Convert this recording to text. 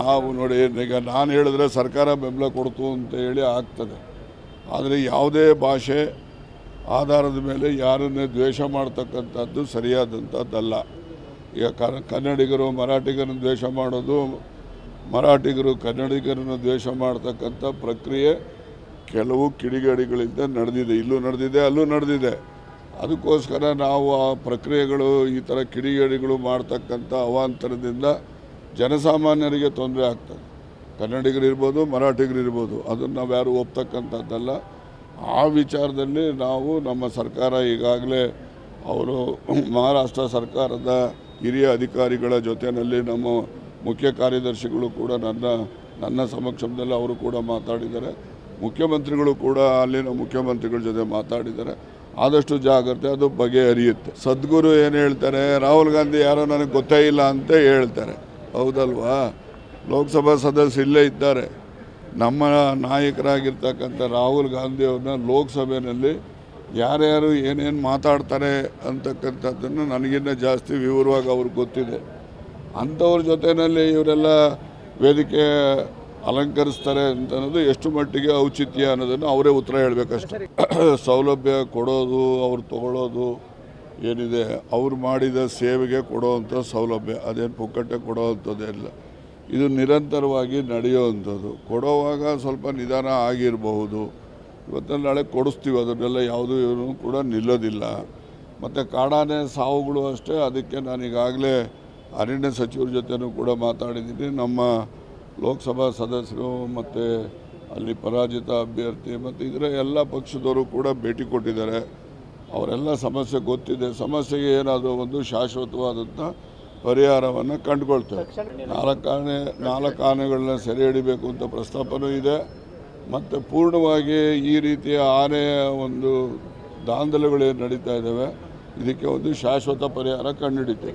ನಾವು ನೋಡಿ, ಈಗ ನಾನು ಹೇಳಿದ್ರೆ ಸರ್ಕಾರ ಬೆಂಬಲ ಕೊಡ್ತು ಅಂತ ಹೇಳಿ ಆಗ್ತದೆ. ಆದರೆ ಯಾವುದೇ ಭಾಷೆ ಆಧಾರದ ಮೇಲೆ ಯಾರನ್ನೇ ದ್ವೇಷ ಮಾಡ್ತಕ್ಕಂಥದ್ದು ಸರಿಯಾದಂಥದ್ದಲ್ಲ. ಈಗ ಕನ್ನಡಿಗರು ಮರಾಠಿಗರನ್ನು ದ್ವೇಷ ಮಾಡೋದು, ಮರಾಠಿಗರು ಕನ್ನಡಿಗರನ್ನು ದ್ವೇಷ ಮಾಡ್ತಕ್ಕಂಥ ಪ್ರಕ್ರಿಯೆ ಕೆಲವು ಕಿಡಿಗೇಡಿಗಳಿಂದ ನಡೆದಿದೆ. ಇಲ್ಲೂ ನಡೆದಿದೆ, ಅಲ್ಲೂ ನಡೆದಿದೆ. ಅದಕ್ಕೋಸ್ಕರ ನಾವು ಆ ಪ್ರಕ್ರಿಯೆಗಳು, ಈ ಥರ ಕಿಡಿಗೇಡಿಗಳು ಮಾಡ್ತಕ್ಕಂಥ ಅವಾಂತರದಿಂದ ಜನಸಾಮಾನ್ಯರಿಗೆ ತೊಂದರೆ ಆಗ್ತದೆ. ಕನ್ನಡಿಗರಿರ್ಬೋದು, ಮರಾಠಿಗರಿರ್ಬೋದು, ಅದನ್ನು ನಾವು ಯಾರು ಒಪ್ತಕ್ಕಂಥದ್ದಲ್ಲ. ಆ ವಿಚಾರದಲ್ಲಿ ನಾವು ನಮ್ಮ ಸರ್ಕಾರ ಈಗಾಗಲೇ ಅವರು ಮಹಾರಾಷ್ಟ್ರ ಸರ್ಕಾರದ ಹಿರಿಯ ಅಧಿಕಾರಿಗಳ ಜೊತೆಯಲ್ಲಿ ನಮ್ಮ ಮುಖ್ಯ ಕಾರ್ಯದರ್ಶಿಗಳು ಕೂಡ ನನ್ನ ಸಮಕ್ಷಮದಲ್ಲಿ ಅವರು ಕೂಡ ಮಾತಾಡಿದ್ದಾರೆ. ಮುಖ್ಯಮಂತ್ರಿಗಳು ಕೂಡ ಅಲ್ಲಿನ ಮುಖ್ಯಮಂತ್ರಿಗಳ ಜೊತೆ ಮಾತಾಡಿದ್ದಾರೆ. ಆದಷ್ಟು ಜಾಗ್ರತೆ ಅದು ಬಗೆಹರಿಯುತ್ತೆ. ಸದ್ಗುರು ಏನು ಹೇಳ್ತಾರೆ, ರಾಹುಲ್ ಗಾಂಧಿ ಯಾರೋ ನನಗೆ ಗೊತ್ತೇ ಇಲ್ಲ ಅಂತ ಹೇಳ್ತಾರೆ. ಹೌದಲ್ವಾ? ಲೋಕಸಭಾ ಸದಸ್ಯರು ಇಲ್ಲೇ ಇದ್ದಾರೆ. ನಮ್ಮ ನಾಯಕರಾಗಿರ್ತಕ್ಕಂಥ ರಾಹುಲ್ ಗಾಂಧಿಯವ್ರನ್ನ ಲೋಕಸಭೆಯಲ್ಲಿ ಯಾರ್ಯಾರು ಏನೇನು ಮಾತಾಡ್ತಾರೆ ಅಂತಕ್ಕಂಥದ್ದನ್ನು ನನಗಿನ್ನ ಜಾಸ್ತಿ ವಿವರವಾಗಿ ಅವ್ರಿಗೆ ಗೊತ್ತಿದೆ. ಅಂಥವ್ರ ಜೊತೆಯಲ್ಲಿ ಇವರೆಲ್ಲ ವೇದಿಕೆ ಅಲಂಕರಿಸ್ತಾರೆ ಅಂತ ಅನ್ನೋದು ಎಷ್ಟು ಮಟ್ಟಿಗೆ ಔಚಿತ್ಯ ಅನ್ನೋದನ್ನು ಅವರೇ ಉತ್ತರ ಹೇಳಬೇಕಷ್ಟೆ. ಸೌಲಭ್ಯ ಕೊಡೋದು, ಅವ್ರು ತಗೊಳ್ಳೋದು ಏನಿದೆ, ಅವ್ರು ಮಾಡಿದ ಸೇವೆಗೆ ಕೊಡೋವಂಥ ಸೌಲಭ್ಯ, ಅದೇನು ಪುಕ್ಕಟ್ಟೆ ಕೊಡೋವಂಥದ್ದೇ ಇಲ್ಲ. ಇದು ನಿರಂತರವಾಗಿ ನಡೆಯುವಂಥದ್ದು. ಕೊಡೋವಾಗ ಸ್ವಲ್ಪ ನಿಧಾನ ಆಗಿರಬಹುದು, ಇವತ್ತಲ್ಲಿ ನಾಳೆ ಕೊಡಿಸ್ತೀವಿ. ಅದನ್ನೆಲ್ಲ ಯಾವುದೂ ಇವನು ಕೂಡ ನಿಲ್ಲೋದಿಲ್ಲ. ಮತ್ತು ಕಾಡಾನೆ ಸಾವುಗಳು ಅಷ್ಟೇ. ಅದಕ್ಕೆ ನಾನು ಈಗಾಗಲೇ ಅರಣ್ಯ ಸಚಿವರ ಜೊತೆನೂ ಕೂಡ ಮಾತಾಡಿದ್ದೀನಿ. ನಮ್ಮ ಲೋಕಸಭಾ ಸದಸ್ಯರು ಮತ್ತು ಅಲ್ಲಿ ಪರಾಜಿತ ಅಭ್ಯರ್ಥಿ ಮತ್ತು ಇದರ ಎಲ್ಲ ಪಕ್ಷದವರು ಕೂಡ ಭೇಟಿ ಕೊಟ್ಟಿದ್ದಾರೆ. ಅವರೆಲ್ಲ ಸಮಸ್ಯೆ ಗೊತ್ತಿದೆ. ಸಮಸ್ಯೆಗೆ ಏನಾದರೂ ಒಂದು ಶಾಶ್ವತವಾದಂಥ ಪರಿಹಾರವನ್ನು ಕಂಡುಕೊಳ್ತೇವೆ. 4 ಆನೆಗಳನ್ನ ಸೆರೆ ಹಿಡಿಬೇಕು ಅಂತ ಪ್ರಸ್ತಾಪನೂ ಇದೆ. ಮತ್ತು ಪೂರ್ಣವಾಗಿ ಈ ರೀತಿಯ ಆನೆಯ ಒಂದು ದಾಂಧಲೆಗಳೇನು ನಡೀತಾ ಇದ್ದಾವೆ, ಇದಕ್ಕೆ ಒಂದು ಶಾಶ್ವತ ಪರಿಹಾರ ಕಂಡುಹಿಡಿತೇವೆ.